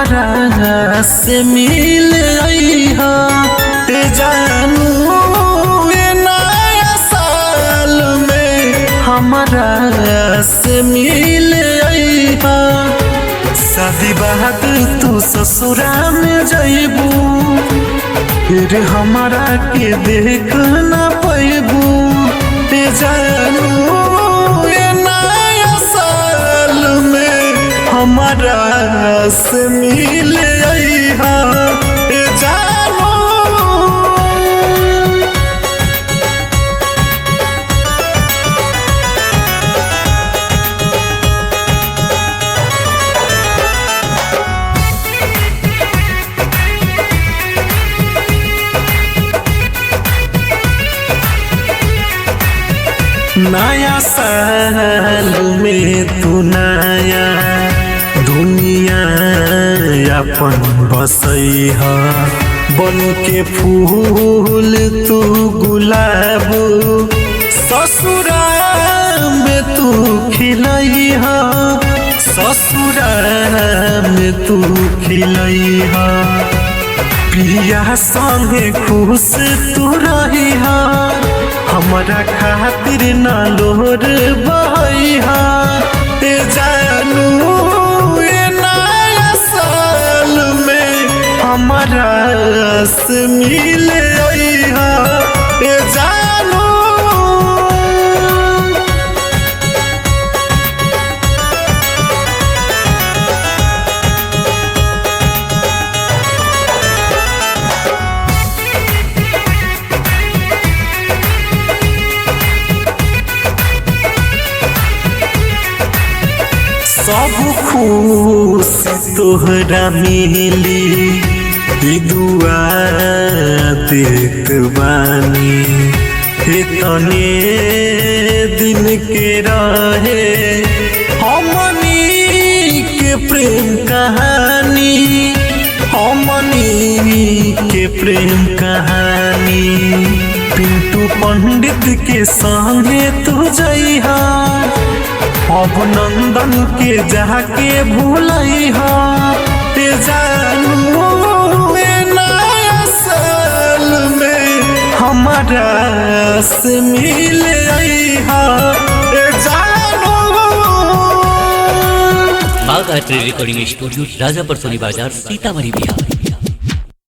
हमारा से मिल अइहा ए जानू ए नया साल में हमारा से मिल अइहा। शादी बाद तू ससुरा में जइबू फिर हमारा के देख ना पैबू ए जानू ए नया साल में हमारा से मिल अइहा ए जानू। नया साल में तू नया दुनिया अपन बसैहा बन के फूल तू गुलाब ससुरा में तू खिलैहा ससुरा में तू खिलैहा। पिया संगे खुश तू रहिहा हमारा खातिर ना लोर बहैहा ए जानू ए नया साल में हमारा से मिल अइहा ए जानू। सब खुश तोहरा मिली दुआ देत बानी तने दिन के रहे हमनी के प्रेम कहानी हमनी के प्रेम कहानी। पिंटू पंडित के संगे तू जइहा अब नंदन के जाके भूलैहा ए जानू ए नया साल में हमारा से मिल अइहा ए जानू। बाघ आर्ट रिकॉर्डिंग स्टूडियो राजापुर सोनी बाजार सीतामढ़ी बिहार।